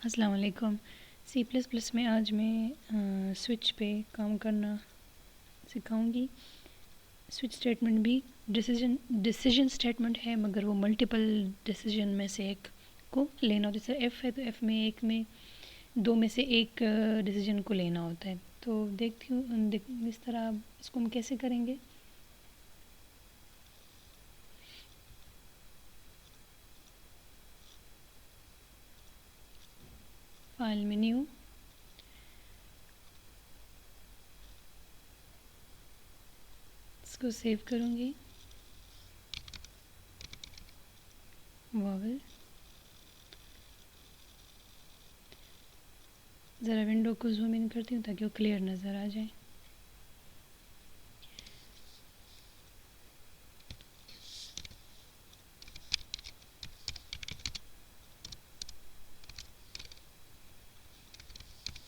अस्सलाम वालेकुम। C plus plus में आज मैं स्विच पे काम करना सिखाऊंगी। स्विच स्टेटमेंट भी डिसीजन स्टेटमेंट है, मगर वो मल्टीपल डिसीजन में से एक को लेना होता है। जैसे एफ़ है तो एफ़ में एक में दो में से एक डिसीजन को लेना होता है। तो देखती हूँ इस तरह इसको हम कैसे करेंगे। फाइल में न्यू, इसको सेव करूँगी। वॉवल, ज़रा विंडो को जूम इन करती हूँ ताकि वो क्लियर नज़र आ जाए।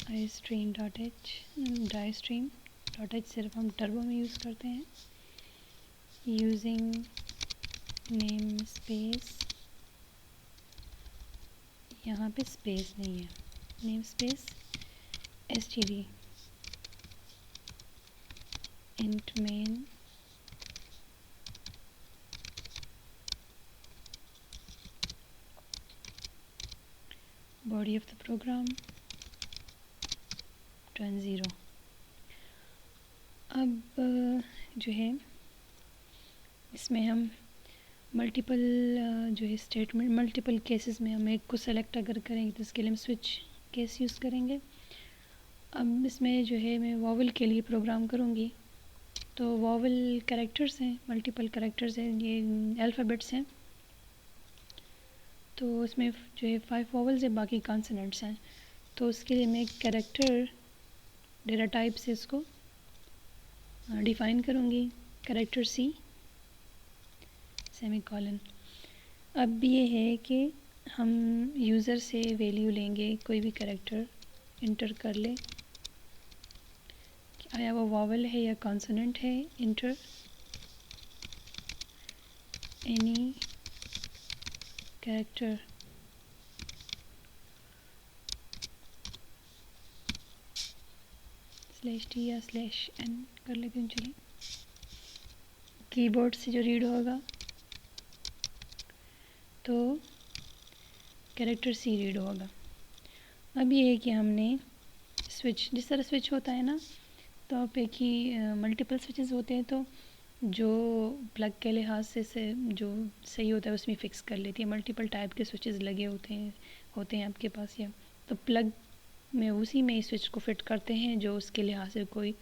आई स्ट्रीम डॉट एच, डाई स्ट्रीम डॉट एच सिर्फ हम टर्बो में यूज़ करते हैं। यूजिंग नेम स्पेस, यहाँ पे स्पेस नहीं है, name space std int main body of the program return 0। अब जो है इसमें हम मल्टीपल जो है स्टेटमेंट, मल्टीपल केसेस में हम एक को सेलेक्ट अगर करेंगे तो इसके लिए हम स्विच केस यूज़ करेंगे। अब इसमें जो है मैं वॉवल के लिए प्रोग्राम करूँगी। तो वॉवल कैरेक्टर्स हैं, मल्टीपल कैरेक्टर्स हैं, ये अल्फ़ाबेट्स हैं। तो इसमें जो है 5 वॉवल्स है, बाकी कॉन्सोनेंट्स हैं। तो उसके लिए मैं कैरेक्टर डेटा टाइप से इसको डिफ़ाइन करूँगी, कैरेक्टर सी सेमीकोलन। अब ये है कि हम यूज़र से वैल्यू लेंगे, कोई भी कैरेक्टर इंटर कर ले, आया वो वॉवल है या कॉन्सोनेंट है। इंटर एनी कैरेक्टर /t या /n कर लेते हैं। चलिए, कीबोर्ड से जो रीड होगा तो कैरेक्टर सी रीड होगा। अब ये है कि हमने स्विच, जिस तरह स्विच होता है ना, तो आप एक ही मल्टीपल स्विचेस होते हैं, तो जो प्लग के लिहाज से जो सही होता है उसमें फ़िक्स कर लेती है। मल्टीपल टाइप के स्विचेस लगे होते हैं आपके पास, या तो प्लग में उसी में स्विच को फिट करते हैं जो उसके लिहाज से, कोई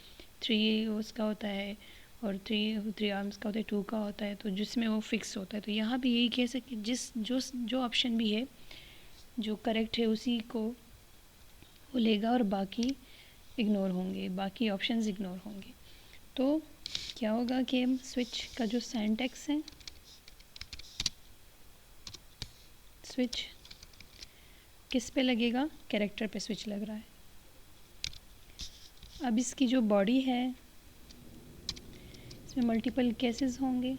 3 उसका होता है और 3 आर्म्स का होता है, 2 का होता है, तो जिसमें वो फिक्स होता है। तो यहाँ भी यही कह सकते, जिस जो ऑप्शन भी है जो करेक्ट है उसी को वो लेगा और बाकी इग्नोर होंगे, बाकी ऑप्शंस इग्नोर होंगे। तो क्या होगा कि स्विच का जो सिंटैक्स है, स्विच किस पे लगेगा, कैरेक्टर पे स्विच लग रहा है। अब इसकी जो बॉडी है इसमें मल्टीपल केसेस होंगे।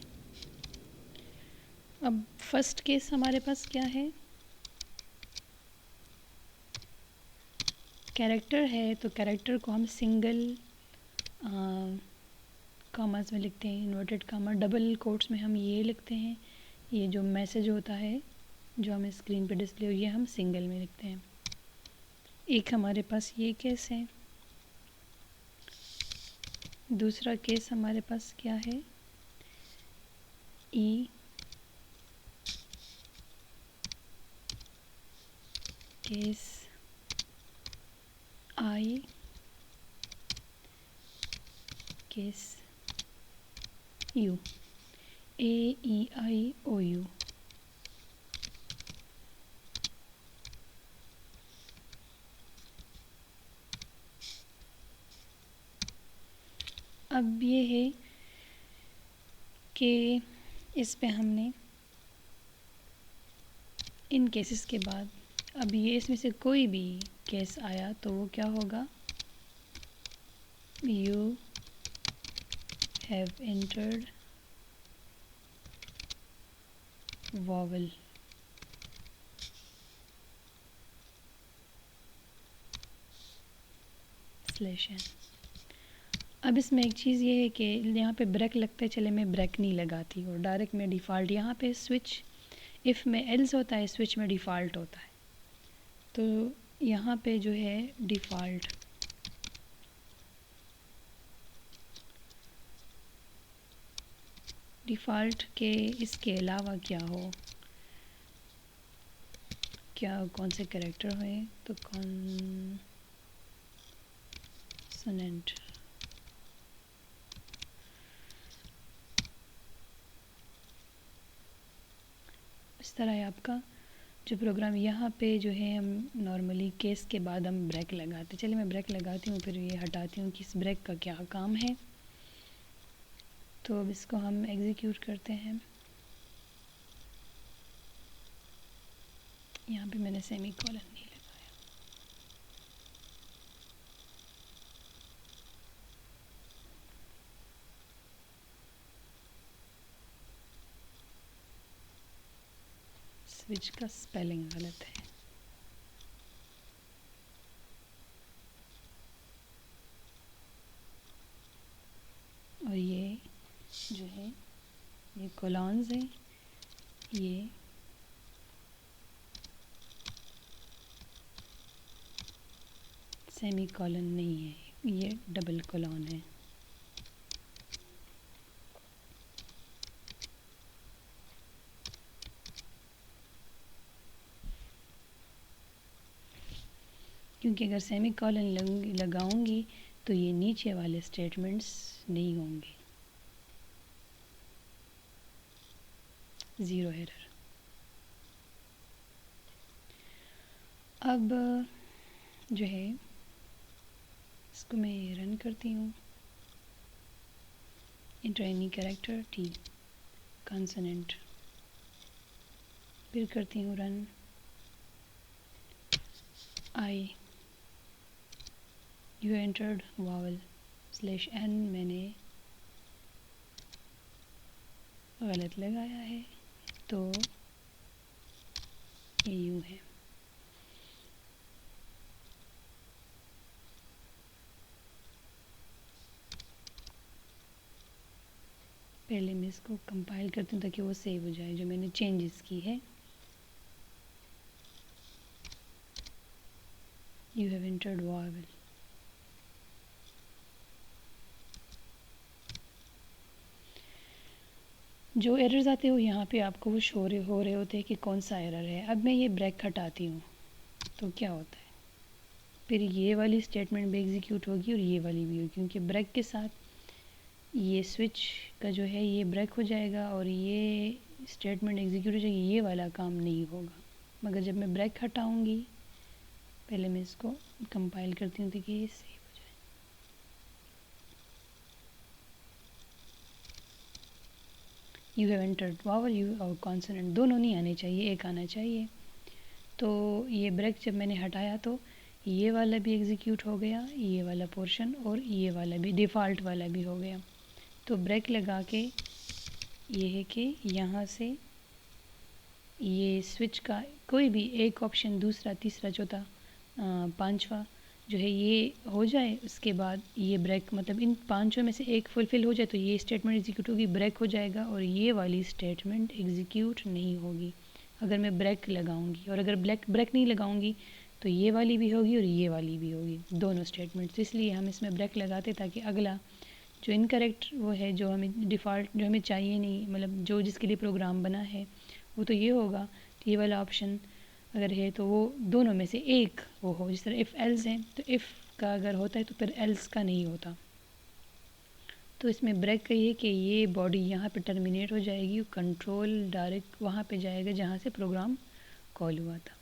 अब फर्स्ट केस हमारे पास क्या है, कैरेक्टर है, तो कैरेक्टर को हम सिंगल कॉमास में लिखते हैं, इन्वर्टेड कॉमा, डबल कोट्स में हम ये लिखते हैं। ये जो मैसेज होता है जो हमें स्क्रीन पे डिस्प्ले हो, ये हम सिंगल में लिखते हैं। एक हमारे पास ये केस है। दूसरा केस हमारे पास क्या है, E case I case U, AEIOU। अब ये है कि इस पे हमने इन केसेस के बाद, अब ये इसमें से कोई भी केस आया तो वो क्या होगा, you have entered vowel. /n। अब इसमें एक चीज़ ये है कि यहाँ पे ब्रेक लगता है, चले मैं ब्रेक नहीं लगाती और डायरेक्ट मैं डिफ़ॉल्ट यहाँ पे स्विच इफ़ में एल्स होता है, स्विच में डिफ़ॉल्ट होता है। तो यहाँ पे जो है डिफ़ॉल्ट के इसके अलावा क्या हो, क्या कौन से कैरेक्टर हुए, तो कॉन्सोनेंट इस तरह है आपका जो प्रोग्राम। यहाँ पे जो है हम नॉर्मली केस के बाद हम ब्रेक लगाते, चलिए मैं ब्रेक लगाती हूँ, फिर ये हटाती हूँ कि इस ब्रेक का क्या काम है। तो अब इसको हम एग्जीक्यूट करते हैं। यहाँ पे मैंने सेमी कॉलन नहीं लगाया। स्विच का स्पेलिंग गलत है। और ये जो है ये कोलॉन्स है, ये सेमी कॉलन नहीं है, ये डबल कोलॉन है। क्योंकि अगर सेमी कॉलन लगाऊंगी तो ये नीचे वाले स्टेटमेंट्स नहीं होंगे। Zero error. अब जो है इसको मैं रन करती हूँ। Inter any character T consonant, फिर करती हूँ run. I you entered vowel /n मैंने गलत लगाया है, तो ये यूँ है। पहले मैं इसको कंपाइल करती हूँ ताकि वो सेव हो जाए जो मैंने चेंजेस की है। You have entered vowel. जो एरर्स आते हो यहाँ पे आपको वो शो हो रहे होते हैं कि कौन सा एरर है। अब मैं ये ब्रेक हटाती हूँ तो क्या होता है, फिर ये वाली स्टेटमेंट भी एग्जीक्यूट होगी और ये वाली भी होगी, क्योंकि ब्रेक के साथ ये स्विच का जो है ये ब्रेक हो जाएगा और ये स्टेटमेंट एग्जीक्यूट हो जाएगी, ये वाला काम नहीं होगा। मगर जब मैं ब्रेक हटाऊँगी, पहले मैं इसको कंपाइल करती हूँ ताकि ये सेव हो जाए। You have entered vowel you और कॉन्सोनेंट दोनों नहीं आने चाहिए, एक आना चाहिए। तो ये ब्रेक जब मैंने हटाया तो ये वाला भी एग्जीक्यूट हो गया, ये वाला पोर्शन, और ये वाला भी डिफ़ॉल्ट वाला भी हो गया। तो ब्रेक लगा के ये है कि यहाँ से ये स्विच का कोई भी एक ऑप्शन, दूसरा, तीसरा, चौथा, पांचवा जो है ये हो जाए, उसके बाद ये ब्रेक मतलब इन पांचों में से एक फुलफ़िल हो जाए तो ये स्टेटमेंट एग्जीक्यूट होगी, ब्रेक हो जाएगा, और ये वाली स्टेटमेंट एग्जीक्यूट नहीं होगी अगर मैं ब्रेक लगाऊंगी। और अगर ब्रेक नहीं लगाऊंगी तो ये वाली भी होगी और ये वाली भी होगी, दोनों स्टेटमेंट्स। इसलिए हम इसमें ब्रेक लगाते ताकि अगला जो इनकरेक्ट वो है, जो हमें डिफ़ॉल्ट जो हमें चाहिए नहीं, मतलब जो जिसके लिए प्रोग्राम बना है वो तो ये होगा। तो ये वाला ऑप्शन अगर है तो वो दोनों में से एक वो हो। जिस तरह इफ़ एल्स है तो इफ़ का अगर होता है तो फिर एल्स का नहीं होता। तो इसमें ब्रेक कहिए कि ये बॉडी यहाँ पे टर्मिनेट हो जाएगी, कंट्रोल डायरेक्ट वहाँ पे जाएगा जहाँ से प्रोग्राम कॉल हुआ था।